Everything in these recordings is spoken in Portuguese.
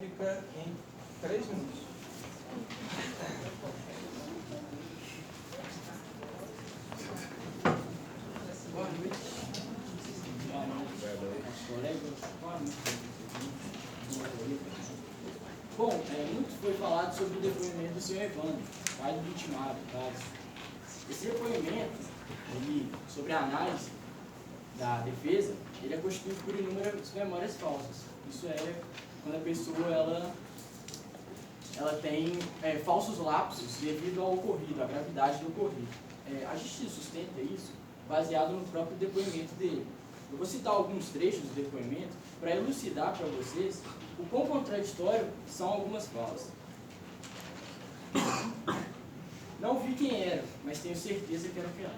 Fica em 3 minutos. Boa noite. Bom, muito foi falado sobre o depoimento do senhor Evandro, pai do vitimado, Thales. Esse depoimento, sobre a análise da defesa, ele é constituído por inúmeras memórias falsas. Isso é quando a pessoa ela tem falsos lapsos devido ao ocorrido, à gravidade do ocorrido. A justiça sustenta isso baseado no próprio depoimento dele. Eu vou citar alguns trechos do depoimento para elucidar para vocês o quão contraditório são algumas falas. Não vi quem era, mas tenho certeza que era fiel.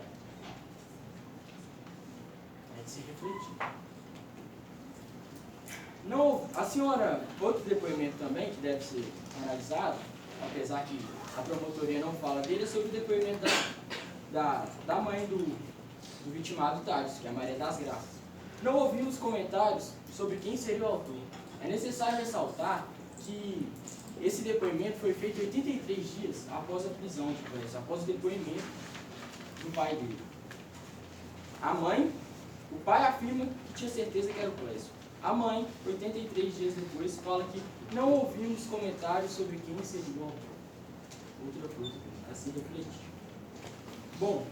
É de se refletir. Não, a senhora, outro depoimento também que deve ser analisado, apesar que a promotoria não fala dele, é sobre o depoimento da mãe do vitimado Thales, que é a Maria das Graças. Não ouvimos comentários sobre quem seria o autor. É necessário ressaltar que esse depoimento foi feito 83 dias após a prisão de Clécio, após o depoimento do pai dele. A mãe, o pai afirma que tinha certeza que era o Clécio. A mãe, 83 dias depois, fala que não ouvimos comentários sobre quem seria o autor. Outra coisa a se refletir. Bom,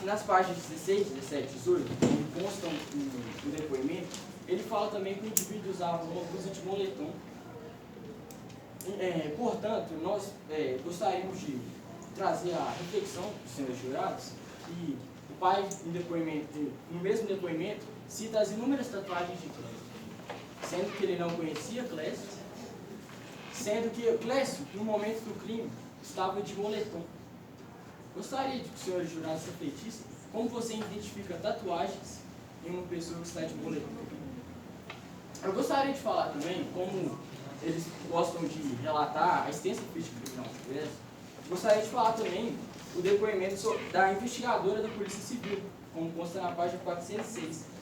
nas páginas 16, 17, 18, que constam no depoimento, ele fala também que o indivíduo usava uma blusa de moletom. Portanto, nós gostaríamos de trazer a reflexão dos senhores jurados que o pai, no mesmo depoimento, cita as inúmeras tatuagens de Clécio, sendo que ele não conhecia Clécio, sendo que Clécio, no momento do crime, estava de moletom. Gostaria de que os senhores jurados refletissem como você identifica tatuagens em uma pessoa que está de moletom. Eu gostaria de falar também como eles gostam de relatar a extensa ficha criminal do Clécio. Gostaria de falar também o depoimento da investigadora da Polícia Civil, como consta na página 406,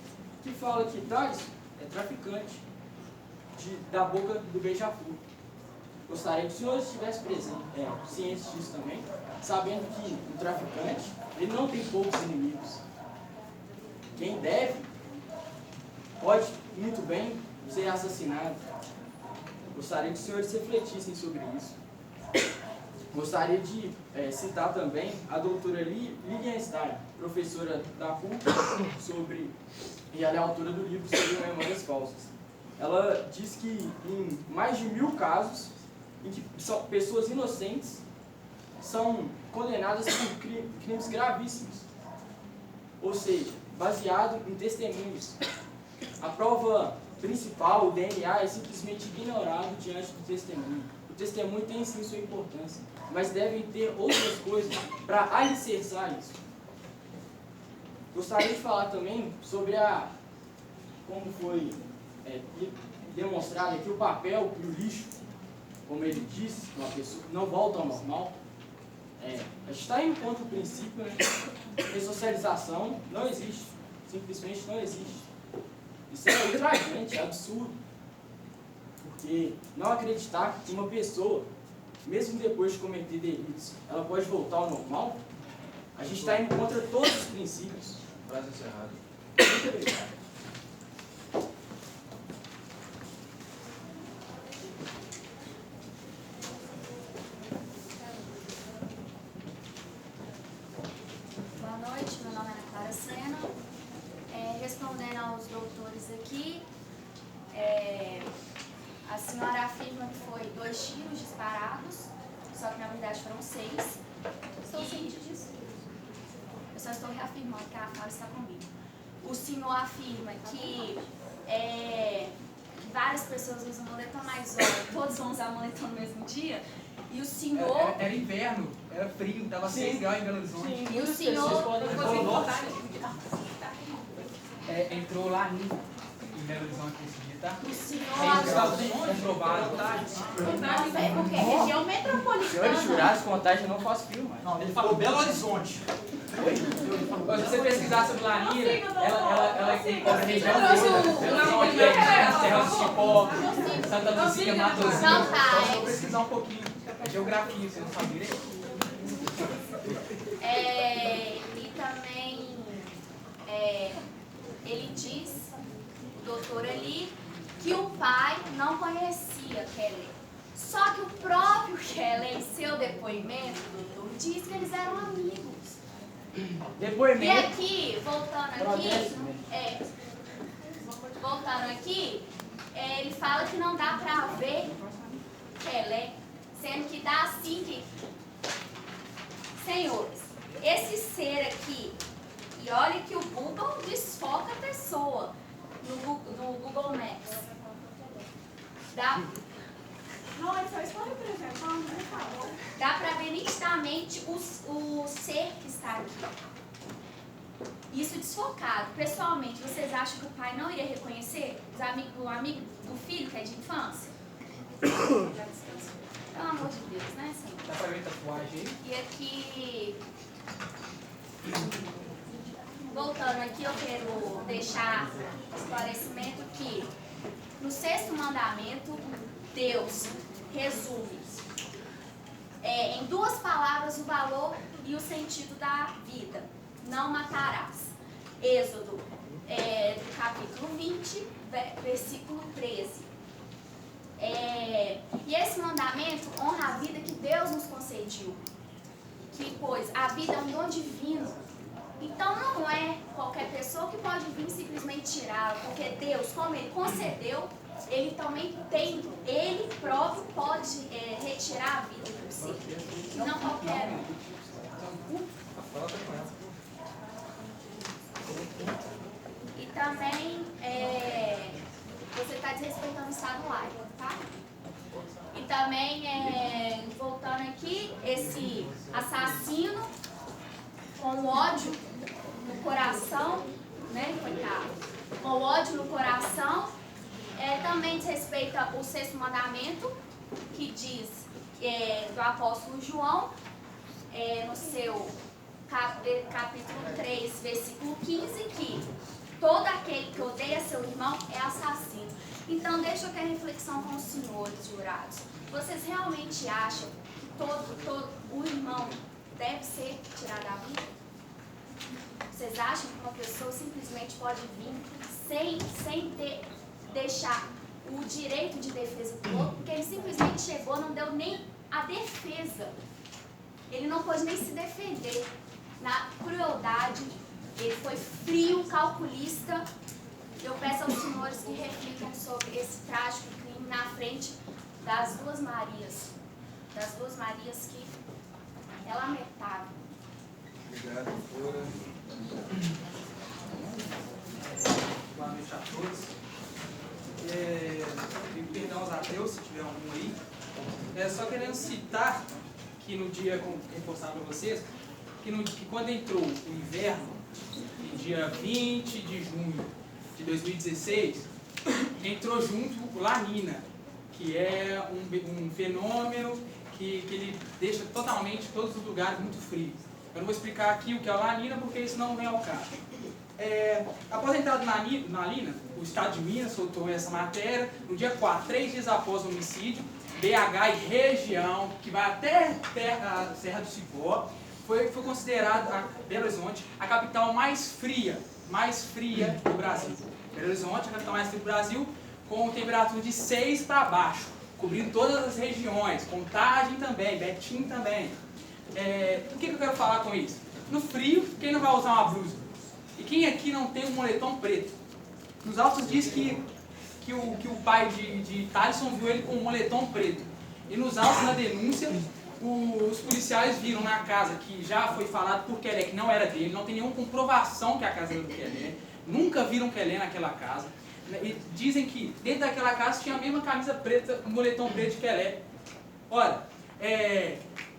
que fala que Thales é traficante da boca do beija-flor. Gostaria que os senhores estivessem presentes, cientes disso também, sabendo que o traficante ele não tem poucos inimigos. Quem deve pode muito bem ser assassinado. Gostaria que os senhores refletissem sobre isso. Gostaria de citar também a doutora Lilian Stein, professora da PUC, e ela é autora do livro sobre memórias falsas. Ela diz que em mais de 1000 casos em que pessoas inocentes são condenadas por crimes gravíssimos, ou seja, baseado em testemunhos. A prova principal, o DNA, é simplesmente ignorado diante do testemunho. O testemunho tem sim sua importância, mas devem ter outras coisas para alicerçar isso. Gostaria de falar também sobre como foi demonstrado aqui o papel e o lixo, como ele disse, uma pessoa não volta ao normal. A gente está indo contra o princípio, né? Ressocialização não existe, simplesmente não existe. Isso é ultrajante, é absurdo. Porque não acreditar que uma pessoa, mesmo depois de cometer delitos, ela pode voltar ao normal, a gente está indo contra todos os princípios. Frase encerrada. Muito obrigado. Boa noite, meu nome é Ana Clara Sena. Respondendo aos doutores aqui, a senhora afirma que foi 2 tiros disparados, só que na verdade foram 6. Estou ciente disso. Eu só estou reafirmando que a fala está comigo. O senhor afirma que várias pessoas usam moletom, mas todos vão usar moletom no mesmo dia. E o senhor... Era inverno, era frio, estava 6 graus em Belo Horizonte. E o senhor... Entrou lá em Belo Horizonte esse dia, tá? O senhor... 6 graus comprovado. Não sei por quê. Região metropolitana. Senhores jurados, contagem não faz fio, mano. Não, ele falou Belo Horizonte. Se você pesquisar sobre Larinha, ela encontra região toda. Belo Horizonte, Serra do Cipó. Santa Luzia, Matozinho. Então tá, Só vou pesquisar um pouquinho. É geografia, você não sabe direito? E também ele diz, o doutor ali, que o pai não conhecia Kelé. Só que o próprio Kelé, em seu depoimento, doutor, diz que eles eram amigos. Depoimento. E aqui, voltando aqui, ele fala que não dá pra ver Kelé, sendo que dá assim que, senhores, esse ser aqui, e olha que o Google desfoca a pessoa no Google Maps. Não, ele só está representando, né, falou. Dá pra ver nitidamente o ser que está aqui. Isso desfocado. Pessoalmente, vocês acham que o pai não iria reconhecer o amigo do filho, que é de infância? Pelo amor de Deus, né, Senhor? Dá pra ver tatuagem aí? E aqui, voltando aqui, eu quero deixar esclarecimento que no 6º mandamento, Deus resume em 2 palavras o valor e o sentido da vida. Não matarás. Êxodo, do capítulo 20, versículo 13. E esse mandamento honra a vida que Deus nos concediu. Que, pois, a vida é um dom divino. Então não é qualquer pessoa que pode vir simplesmente tirá-la, porque Deus, como Ele concedeu, Ele também tem, Ele próprio pode retirar a vida de você. E não qualquer um. E também você está desrespeitando o Estado laico, tá? E também, voltando aqui, esse assassino com ódio no coração, né, coitado, com ódio no coração, também desrespeita o 6º mandamento, que diz, do apóstolo João, no seu capítulo 3, versículo 15, que todo aquele que odeia seu irmão é assassino. Então, deixa eu ter reflexão com os senhores jurados. Vocês realmente acham que todo o irmão deve ser tirado da vida? Vocês acham que uma pessoa simplesmente pode vir sem deixar o direito de defesa do outro? Porque ele simplesmente chegou, não deu nem a defesa. Ele não pôde nem se defender. Na crueldade, ele foi frio, calculista. Eu peço aos senhores que reflitam sobre esse trágico crime na frente das 2 Marias. Das 2 Marias que é lamentável. Obrigado, doutora. Boa noite a todos. Peço perdão aos ateus, se tiver algum aí. Só querendo citar que no dia, como reforçar para vocês, que quando entrou o inverno, no dia 20 de junho de 2016, entrou junto o Lanina, que é um fenômeno que ele deixa totalmente todos os lugares muito frios. Eu não vou explicar aqui o que é o Lanina, porque isso não vem ao caso. Após a entrada na Lanina, o Estado de Minas soltou essa matéria, no dia 4, 3 dias após o homicídio, BH e região, que vai até a Serra do Cipó, foi considerado Belo Horizonte a capital mais fria do Brasil. Belo Horizonte, a capital mais fria do Brasil, com temperatura de 6 para baixo, cobrindo todas as regiões, Contagem também, Betim também. O que eu quero falar com isso? No frio, quem não vai usar uma blusa? E quem aqui não tem um moletom preto? Nos autos diz que o pai de Thaleson viu ele com um moletom preto. E nos autos, na denúncia, os policiais viram na casa, que já foi falado por Kelé, que não era dele, não tem nenhuma comprovação que a casa era do Kelé, nunca viram Kelé naquela casa. E dizem que dentro daquela casa tinha a mesma camisa preta, um moletom preto de Kelé. Ora,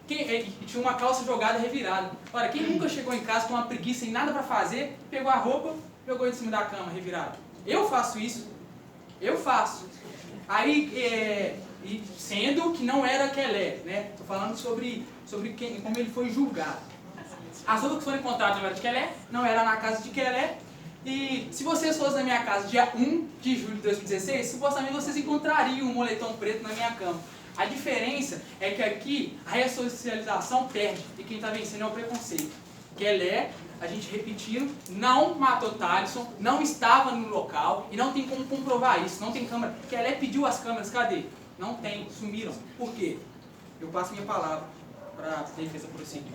tinha uma calça jogada revirada. Ora, quem nunca chegou em casa com uma preguiça sem nada para fazer, pegou a roupa, jogou em cima da cama revirada? Eu faço isso. Eu faço. Aí, sendo que não era Kelé, né? Estou falando sobre como ele foi julgado. As roupas que foram encontradas não eram de Kelé, não era na casa de Kelé, E se vocês fossem na minha casa dia 1 de julho de 2016, supostamente vocês encontrariam um moletom preto na minha cama. A diferença é que aqui a ressocialização perde e quem está vencendo é o preconceito. Kelé, a gente repetindo, não matou Thalisson, não estava no local e não tem como comprovar isso, não tem câmera. Kelé pediu as câmeras, cadê? Não tem, sumiram. Por quê? Eu passo minha palavra para a defesa prosseguir.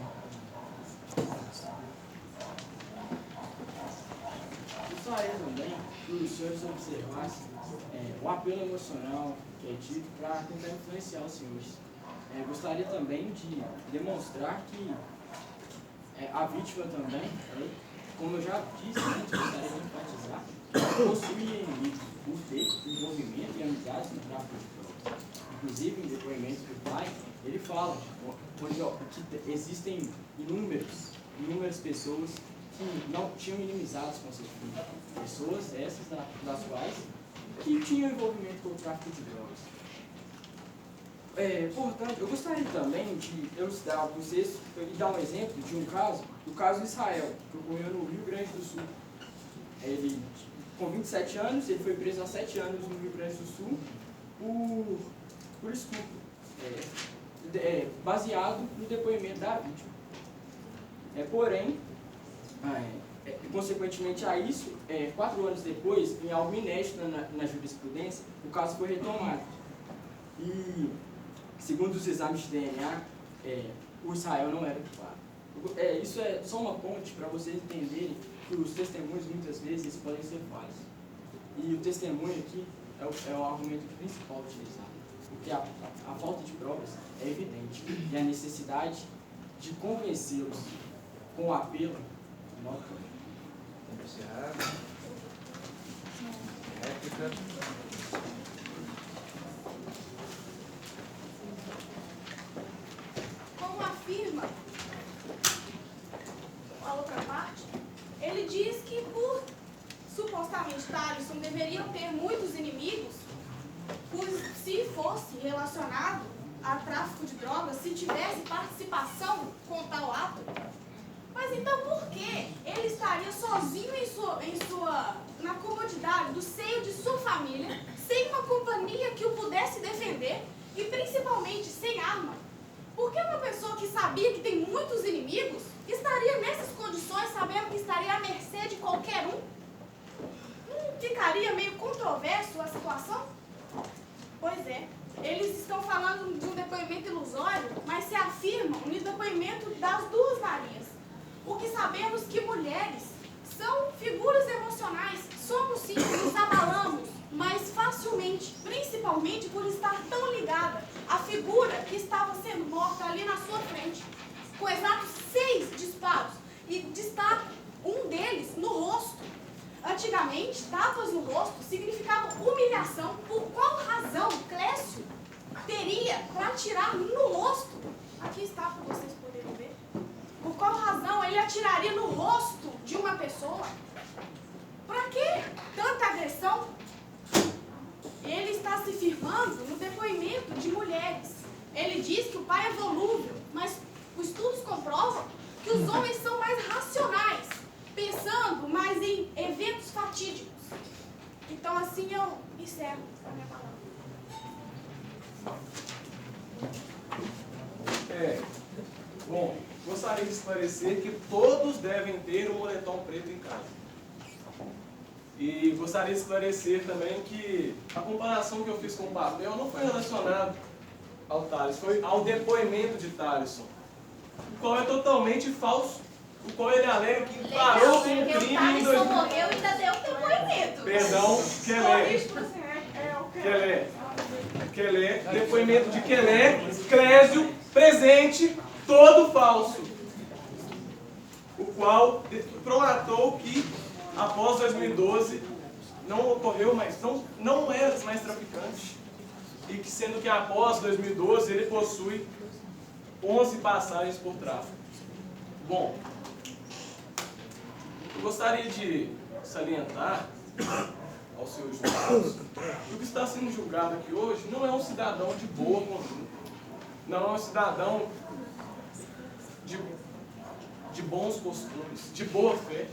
Gostaria também que os senhores observassem o apelo emocional que é tido para tentar influenciar os senhores. Gostaria também de demonstrar que a vítima também, como eu já disse, a gente gostaria de enfatizar, possui inimigos por ter envolvimento e amizades no tráfico de drogas. Inclusive, em depoimentos do pai, ele fala que existem inúmeras pessoas que não tinham inimizados com seus filhos. Pessoas essas das quais que tinham envolvimento com o tráfico de drogas. Portanto, eu gostaria também de elucidar para vocês e dar um exemplo de um caso, do caso Israel, que ocorreu no Rio Grande do Sul. Ele, com 27 anos, ele foi preso há 7 anos no Rio Grande do Sul por estupro, baseado no depoimento da vítima. Porém, consequentemente a isso, 4 anos depois, em algo inédito na jurisprudência, o caso foi retomado. E, segundo os exames de DNA, o Israel não era culpado. Isso é só uma ponte para vocês entenderem que os testemunhos muitas vezes podem ser falsos. E o testemunho aqui é o argumento principal utilizado, porque a falta de provas é evidente e a necessidade de convencê-los com o apelo não ocorre. Réplica. Como afirma a outra parte, ele diz que por supostamente Thalisson deveriam ter muitos inimigos, se fosse relacionado a tráfico de drogas, se tivesse participação com tal ato. Mas então por que ele estaria sozinho na comodidade do seio de sua família, sem uma companhia que o pudesse defender e principalmente sem arma? Por que uma pessoa que sabia que tem muitos inimigos estaria nessas condições, sabendo que estaria à mercê de qualquer um? Não ficaria meio controverso a situação? Pois é, eles estão falando de um depoimento ilusório, mas se afirmam no depoimento das duas Marias. O que sabemos que mulheres são figuras emocionais, somos sim, nos abalamos, mas facilmente, principalmente por estar tão ligada à figura que estava sendo morta ali na sua frente, com exatos 6 disparos, e destaca um deles no rosto. Antigamente, tapas no rosto significavam humilhação. Por qual razão Clécio teria para atirar no rosto? Aqui está para vocês poderem ver. Por qual razão ele atiraria no rosto de uma pessoa? Para que tanta agressão? Ele está se firmando no depoimento de mulheres. Ele diz que o pai é volúvel, mas os estudos comprovam que os homens são mais racionais, pensando mais em eventos fatídicos. Então assim eu encerro a minha palavra. Bom, gostaria de esclarecer que todos devem ter um moletom preto em casa. E gostaria de esclarecer também que a comparação que eu fiz com o papel não foi relacionada ao Thalisson, foi ao depoimento de Thalisson, o qual é totalmente falso, o qual ele alega que parou com o crime em 2000. Morreu e ainda deu depoimento. Perdão, Kelé, depoimento de Kelé, Clésio, presente, todo falso, o qual prolatou que após 2012 não ocorreu mais, não era mais traficante, e que sendo que após 2012 ele possui 11 passagens por tráfico. Bom, eu gostaria de salientar aos seus julgados que o que está sendo julgado aqui hoje não é um cidadão de boa conduta, não é um cidadão de bons costumes, de boa fé,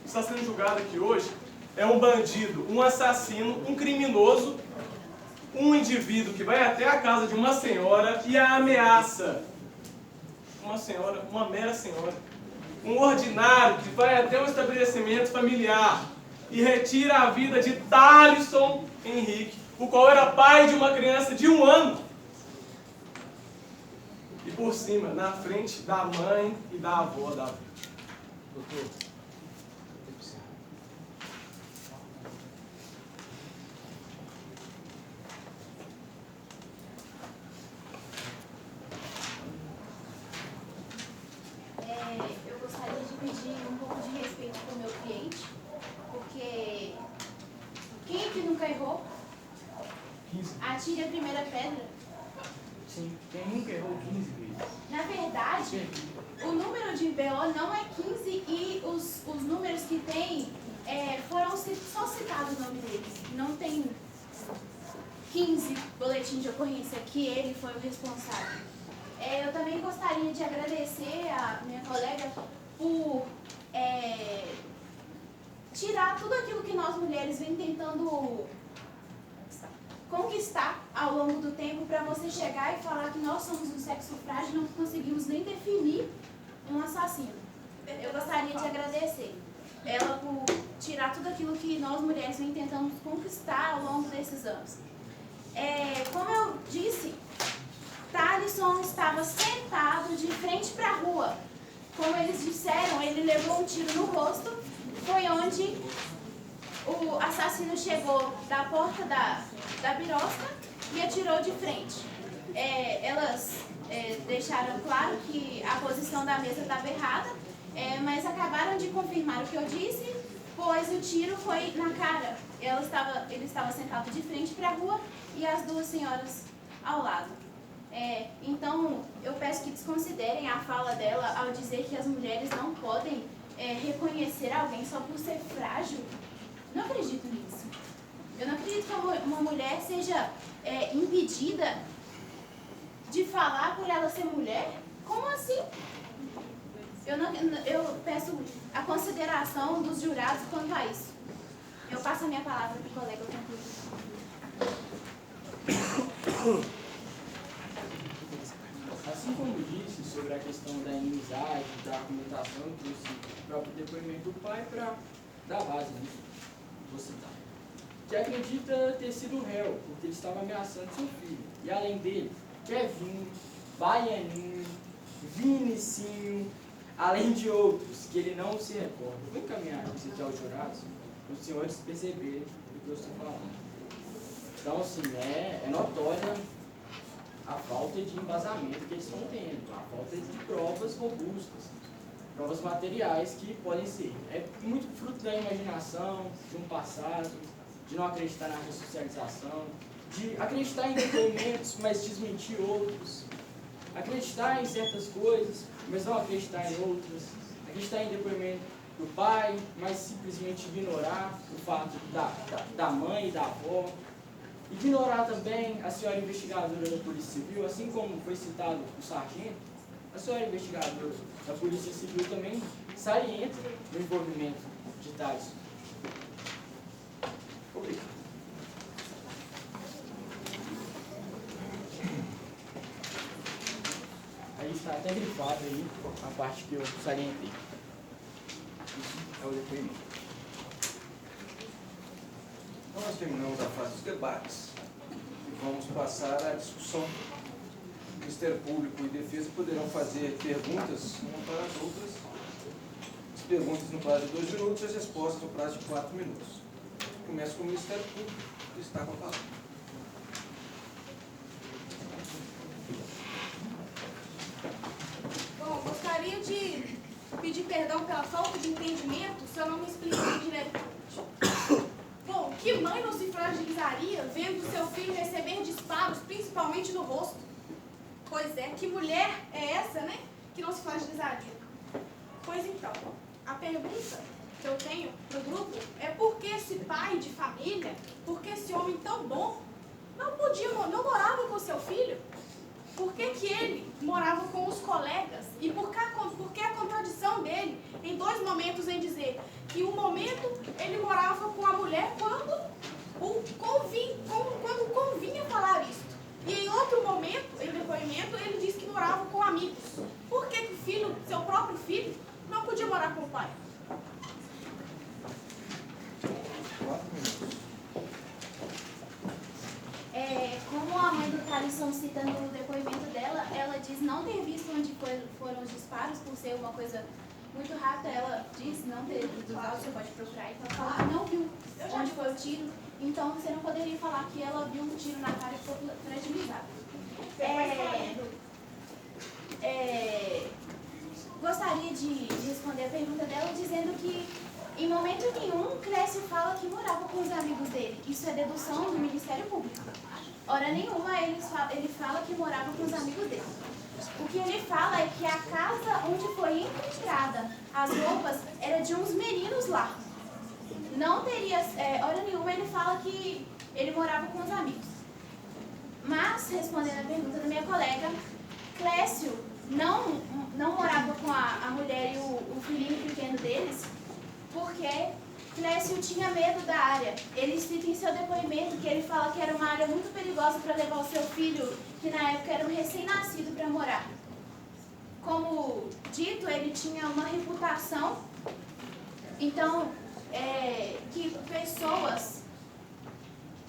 está sendo julgado aqui hoje é um bandido, um assassino, um criminoso, um indivíduo que vai até a casa de uma senhora e a ameaça. Uma senhora, uma mera senhora. Um ordinário que vai até um estabelecimento familiar e retira a vida de Thalisson Henrique, o qual era pai de uma criança de 1 ano. E por cima, na frente da mãe e da avó da vítima. Doutor, eu gostaria de pedir um pouco de respeito para o meu cliente, porque quem aqui nunca errou? 15. Atire a primeira pedra. Sim, quem nunca errou 15 vezes? Na verdade, o número de BO não é 15 e os números que tem foram só citados o nome deles. Não tem 15 boletins de ocorrência que ele foi o responsável. Eu também gostaria de agradecer a minha colega por tirar tudo aquilo que nós mulheres vem tentando conquistar ao longo do tempo para você chegar e falar que nós somos um sexo frágil e não conseguimos nem definir um assassino. Eu gostaria de agradecer ela por tirar tudo aquilo que nós mulheres vem tentando conquistar ao longo desses anos. Como eu disse, Thalisson estava sentado de frente para a rua. Como eles disseram, ele levou um tiro no rosto. Foi onde o assassino chegou da porta da birosca e atirou de frente. Elas deixaram claro que a posição da mesa estava errada, mas acabaram de confirmar o que eu disse, pois o tiro foi na cara. Ele estava sentado de frente para a rua e as duas senhoras ao lado. Então, eu peço que desconsiderem a fala dela ao dizer que as mulheres não podem reconhecer alguém só por ser frágil. Não acredito nisso. Eu não acredito que uma mulher seja impedida de falar por ela ser mulher. Como assim? Eu peço a consideração dos jurados quanto a isso. Eu passo a minha palavra para o colega concluir. Assim como disse sobre a questão da inimizade, da argumentação, eu trouxe o próprio depoimento do pai para dar base nisso. Vou citar. Que acredita ter sido réu, porque ele estava ameaçando seu filho. E além dele, Kevinho, Baianinho, Vinicinho, além de outros que ele não se recorda. Vou encaminhar isso aqui aos jurados, para os senhores perceberem o que eu estou falando. Então, assim, é notória a falta de embasamento que eles estão tendo, a falta de provas robustas, provas materiais que podem ser. É muito fruto da imaginação, de um passado, de não acreditar na ressocialização, de acreditar em depoimentos, mas desmentir outros, acreditar em certas coisas, mas não acreditar em outras, acreditar em depoimento do pai, mas simplesmente ignorar o fato da mãe e da avó. Ignorar também a senhora investigadora da Polícia Civil, assim como foi citado o sargento, a senhora investigadora da Polícia Civil também salienta no envolvimento de Thalisson. Obrigado. Aí está até grifado aí a parte que eu salientei. Isso é o depoimento. Então nós terminamos a fase dos debates e vamos passar à discussão. O Ministério Público e Defesa poderão fazer perguntas uma para as outras. As perguntas no prazo de 2 minutos e as respostas no prazo de 4 minutos. Começa com o Ministério Público, que está com a palavra. Bom, gostaria de pedir perdão pela falta de entendimento se eu não me expliquei diretamente. Bom, que mãe não se fragilizaria vendo seu filho receber disparos, principalmente no rosto? Pois é, que mulher é essa, né, que não se fragilizaria? Pois então, a pergunta que eu tenho pro grupo é por que esse pai de família, por que esse homem tão bom, não morava com seu filho? Por que ele morava com os colegas? E por que a contradição dele em 2 momentos em dizer que um momento ele morava com a mulher quando convinha falar isso. E em outro momento, em depoimento, ele disse que morava com amigos. Por que o filho, seu próprio filho, não podia morar com o pai? 4 minutos. Como a mãe do Thalisson cita no depoimento dela, ela diz não ter visto onde foram os disparos, por ser uma coisa muito rápida. Ela diz não ter visto os áudios, você pode procurar, então ela fala que não viu onde foi o tiro. Então você não poderia falar que ela viu um tiro na cara e ficou fragilizada. Gostaria de responder a pergunta dela dizendo que em momento nenhum Clécio fala que morava com os amigos dele. Isso é dedução do Ministério Público. Hora nenhuma ele fala que morava com os amigos dele. O que ele fala é que a casa onde foi encontrada as roupas era de uns meninos lá. Não teria, hora nenhuma ele fala que ele morava com os amigos. Mas, respondendo a pergunta da minha colega, Clécio não morava com a mulher e o filhinho pequeno deles, porque Clécio tinha medo da área. Ele cita em seu depoimento que ele fala que era uma área muito perigosa para levar o seu filho, que na época era um recém-nascido, para morar. Como dito, ele tinha uma reputação, então, que pessoas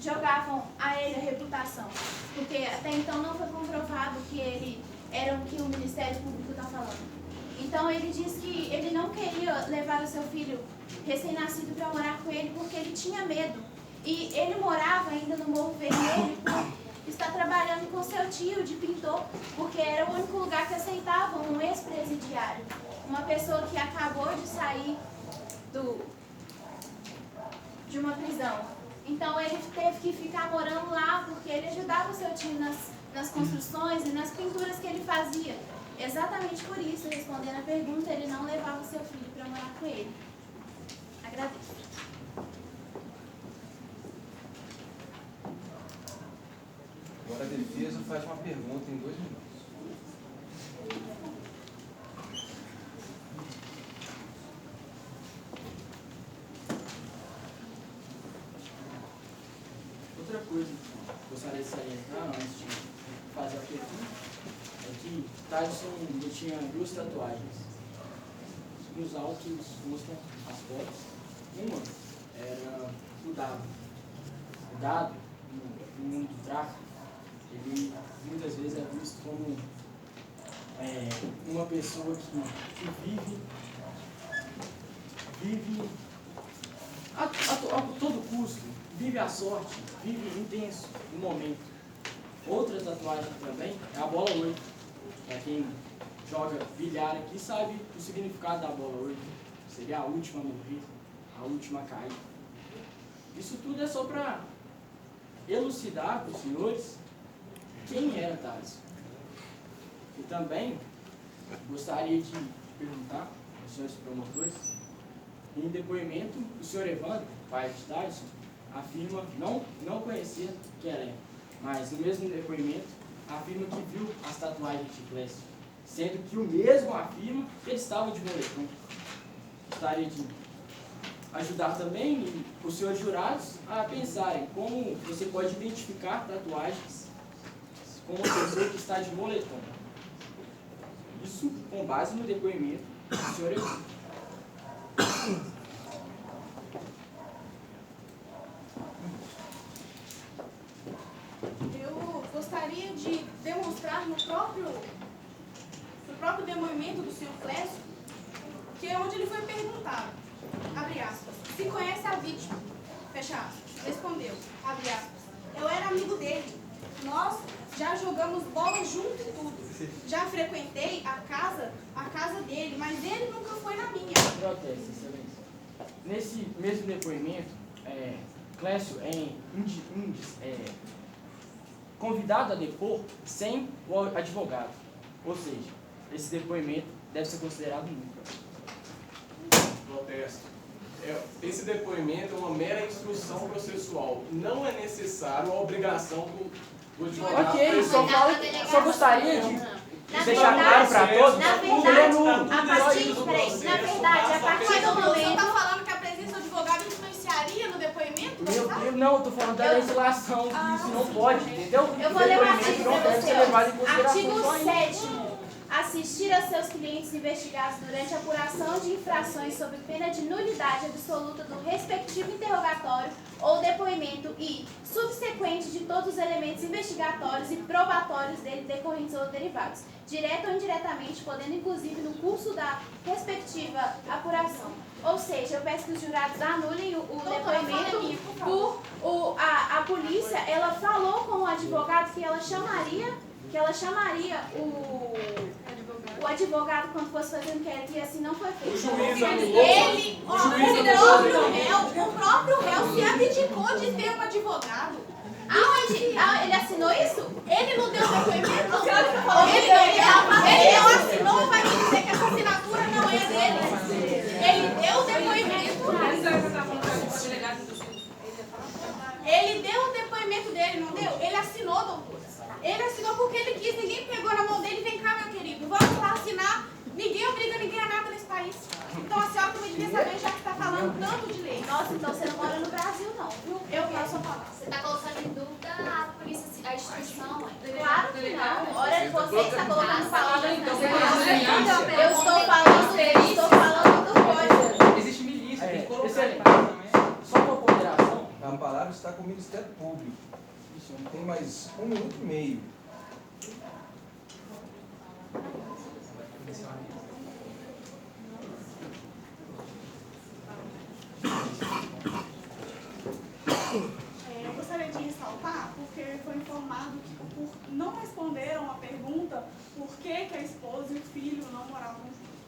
jogavam a ele a reputação, porque até então não foi comprovado que ele era o que o Ministério Público está falando. Então ele diz que ele não queria levar o seu filho recém-nascido para morar com ele porque ele tinha medo. E ele morava ainda no Morro Vermelho por estar trabalhando com seu tio de pintor, porque era o único lugar que aceitava um ex-presidiário, uma pessoa que acabou de sair de uma prisão. Então ele teve que ficar morando lá porque ele ajudava o seu tio nas construções e nas pinturas que ele fazia. Exatamente por isso, respondendo a pergunta, ele não levava o seu filho para morar com ele. Agradeço. Agora a defesa faz uma pergunta em 2 minutos. Outra coisa que gostaria de salientar antes de fazer a pergunta é que Thalisson tinha 2 tatuagens. Nos autos mostram as fotos. Uma era o dado. O dado, no mundo do tráfico, ele muitas vezes é visto como uma pessoa que vive a todo custo, vive a sorte, vive intenso no momento. Outra tatuagem também é a bola 8. Para quem joga bilhar aqui sabe o significado da bola 8. Seria a última a morrer, a última a cair. Isso tudo é só para elucidar para os senhores quem era Thalisson. E também gostaria de perguntar aos senhores promotores, em depoimento, o senhor Evandro, pai de Thalisson, afirma não conhecer Quelé, mas no mesmo depoimento afirma que viu as tatuagens de Clécio, sendo que o mesmo afirma que ele estava de moletom. Gostaria de ajudar também os senhores jurados a pensarem como você pode identificar tatuagens com uma pessoa que está de moletom. Isso com base no depoimento do senhor Evandro. Eu gostaria de demonstrar no próprio depoimento do senhor Clécio, que é onde ele foi perguntado, abre aspas, se conhece a vítima, fecha aspas, respondeu, abre aspas, eu era amigo dele, nós já jogamos bola junto e tudo, já frequentei a casa dele, mas ele nunca foi na minha. Protesto, excelência. Nesse mesmo depoimento, Clécio é convidado a depor sem o advogado. Ou seja, esse depoimento deve ser considerado nulo. Protesto. Esse depoimento é uma mera instrução processual. Não é necessário a obrigação do advogado. Ok, só gostaria de deixar claro para todos. Na verdade, a partir do momento... Mas o senhor está falando que a Não, eu tô falando da legislação, que isso não pode, entendeu? Eu vou ler o artigo não para deve você. ser levado em consideração Artigo só isso. 7º. Assistir a seus clientes investigados durante a apuração de infrações sob pena de nulidade absoluta do respectivo interrogatório ou depoimento e subsequente de todos os elementos investigatórios e probatórios dele decorrentes ou derivados, direto ou indiretamente, podendo inclusive no curso da respectiva apuração. Ou seja, eu peço que os jurados anulem o depoimento a polícia, ela falou com o advogado que ela chamaria o advogado quando fosse fazer o inquérito e assim não foi feito. O juiz anulou. O próprio réu se abdicou de ter um advogado. Aonde? Ele assinou isso? Ele não deu depoimento? Ele não assinou, vai me dizer que essa assinatura não é dele. Ele deu o depoimento. Ele deu o depoimento dele, não deu? Ele assinou, doutora. Ele assinou porque ele quis, ninguém pegou na mão dele. Vem cá, meu querido, vamos lá assinar. Ninguém obriga ninguém a nada nesse país. Então a senhora também devia saber, já que está falando tanto de lei. Nossa, então você não mora no Brasil, não, viu? Eu posso falar. Você está colocando em dúvida a polícia, a instituição, ué. Claro que não. Olha, você está colocando palavras na Eu estou falando do código. Existe milícia, tem que colocar excelente. também. Só uma ponderação. A palavra está com o Ministério Público. Tem mais 1 minuto e meio. Eu gostaria de ressaltar, porque foi informado que por não responderam a pergunta por que a esposa e o filho não moravam juntos.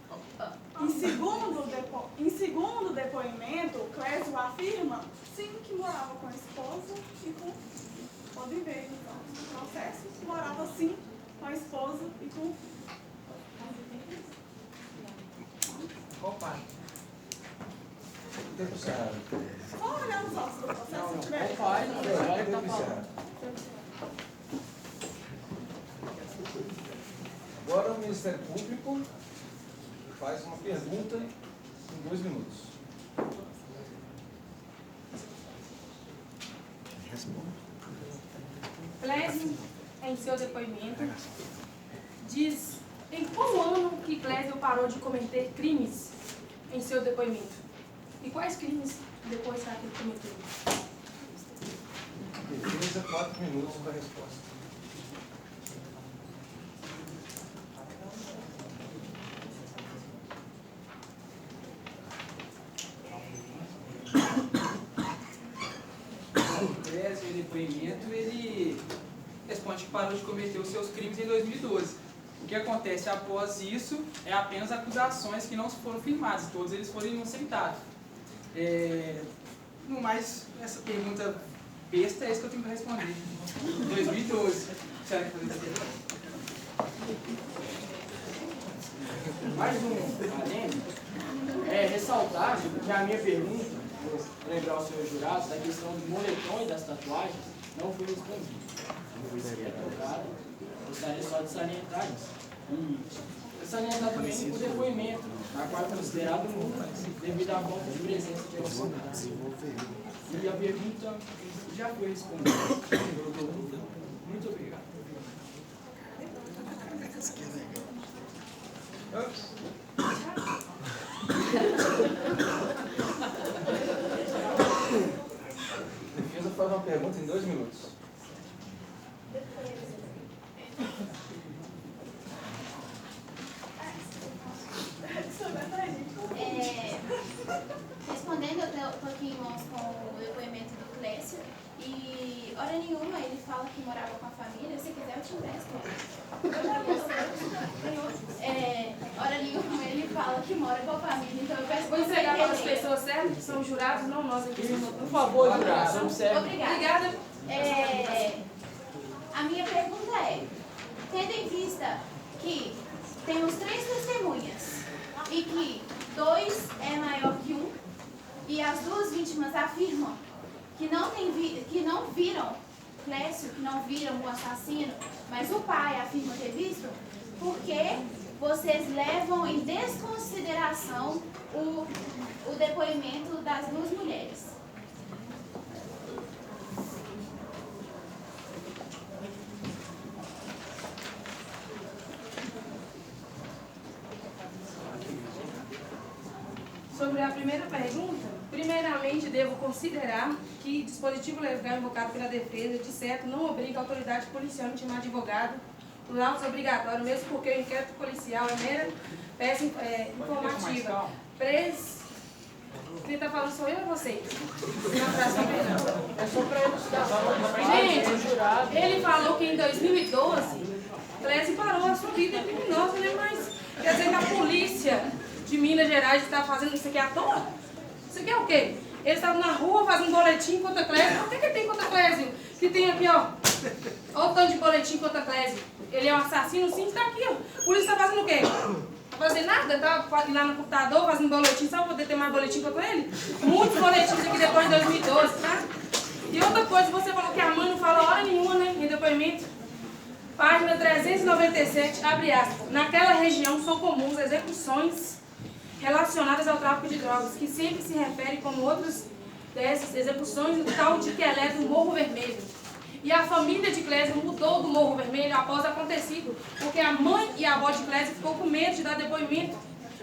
Em segundo depoimento, Clésio afirma, sim, que morava com a esposa e com o filho. Podem ver, então, no processo, morava sim com a esposa e com o filho. Opa. Tempo encerrado. Só olhar os autos do processo, se tiver. Não faz, não faz, Tempo tá falando. encerrado. Agora o Ministério Público faz uma pergunta em 2 minutos. Clésio, em seu depoimento, diz em qual ano que Clésio parou de cometer crimes em seu depoimento? E quais crimes depois que ele cometeu? Defesa, 4 minutos para a resposta. O depoimento, ele responde que parou de cometer os seus crimes em 2012. O que acontece após isso é apenas acusações que não foram firmadas, todos eles foram inocentados. No mais, essa pergunta besta é isso que eu tenho para responder. 2012. Será que fazer isso? Mais um adendo, ressaltar que a minha pergunta, vou lembrar os senhores jurados, da questão do moletom e das tatuagens, não foi respondida. Não foi sequer tocada. Gostaria só de salientar isso. E salientar também o depoimento, na qual é considerado nulo, devido à falta de presença de autoridade. E a pergunta já foi respondida. Muito obrigado. Defesa faz uma pergunta em 2 minutos. Respondendo, eu estou aqui em mãos com o depoimento do Clésio e, hora nenhuma, ele fala que morava com a família. Se quiser, eu te empresto. Hora nenhuma, ele fala que mora com a família, então eu peço Vou que você entregar para as entenda. pessoas certas, que são jurados, não nós aqui. Por favor, jurados, observe. Obrigada. Obrigada. A minha pergunta é, tendo em vista que temos 3 testemunhas e que 2 é maior que 1 e as 2 vítimas afirmam que não viram Clésio, que não viram o assassino, mas o pai afirma ter visto, por que vocês levam em desconsideração o depoimento das 2 mulheres? Sobre a primeira pergunta, primeiramente devo considerar que dispositivo legal invocado pela defesa, de certo, não obriga a autoridade policial a intimar advogado por laudos obrigatórios, mesmo porque o inquérito policial é mera peça informativa. Quem está falando sou eu ou vocês? É só para elucidar. Gente, ele falou que em 2012, Clésio parou a sua vida criminosa, né? Mas quer dizer que a polícia de Minas Gerais está fazendo isso aqui à toa? Isso aqui é o quê? Eles estavam na rua fazendo boletim contra Clésio. O que tem contra Clésio? Que tem aqui, ó. Olha o tanto de boletim contra Clésio. Ele é um assassino, sim, está aqui, ó. A polícia está fazendo o quê? Não tá fazendo nada? Está lá no computador fazendo boletim, só para poder ter mais boletim contra ele? Muitos boletins aqui depois de 2012, tá? E outra coisa, você falou que a mãe não fala hora nenhuma, né, em depoimento. Página 397, abre aspas. Naquela região são comuns execuções relacionadas ao tráfico de drogas, que sempre se refere como outras dessas execuções no tal de Quelé do Morro Vermelho. E a família de Clésio mudou do Morro Vermelho após o acontecido, porque a mãe e a avó de Clésio ficou com medo de dar depoimento.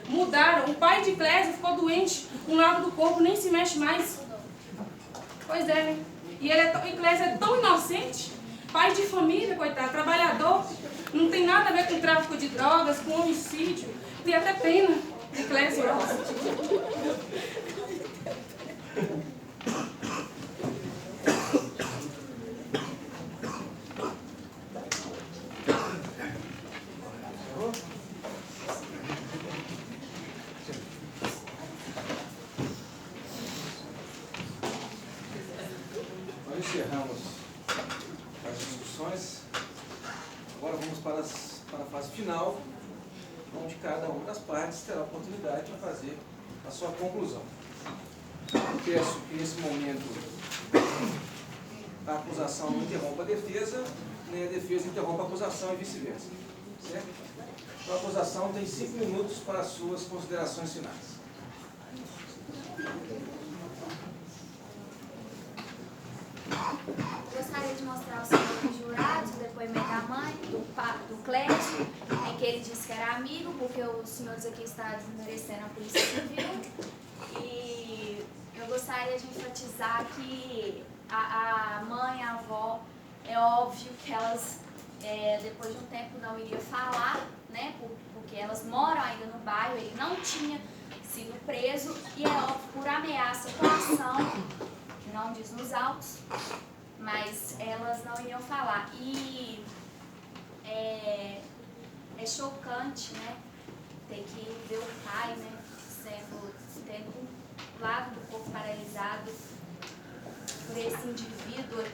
Mudaram, o pai de Clésio ficou doente, um lado do corpo nem se mexe mais. Pois é, né? E Clésio é tão inocente, pai de família, coitado, trabalhador, não tem nada a ver com tráfico de drogas, com homicídio, tem até pena de Clésio. Nós encerramos as discussões. Agora vamos para a fase final, onde cada uma das partes terá a oportunidade de fazer a sua conclusão. Peço que nesse momento a acusação não interrompa a defesa, nem a defesa interrompa a acusação e vice-versa. Certo? Então a acusação tem 5 minutos para as suas considerações finais. Gostaria de mostrar aos senhores jurados o depoimento da mãe, do Clésio, em que ele disse que era amigo, porque os senhores aqui estão desmerecendo a Polícia Civil. E eu gostaria de enfatizar que a mãe e a avó, é óbvio que elas, depois de um tempo, não iriam falar, né, porque elas moram ainda no bairro, ele não tinha sido preso, e é óbvio, por ameaça, coação, que não diz nos autos, mas elas não iriam falar. E é chocante, né, ter que ver o pai, né, tendo um lado do corpo paralisado por esse indivíduo aqui.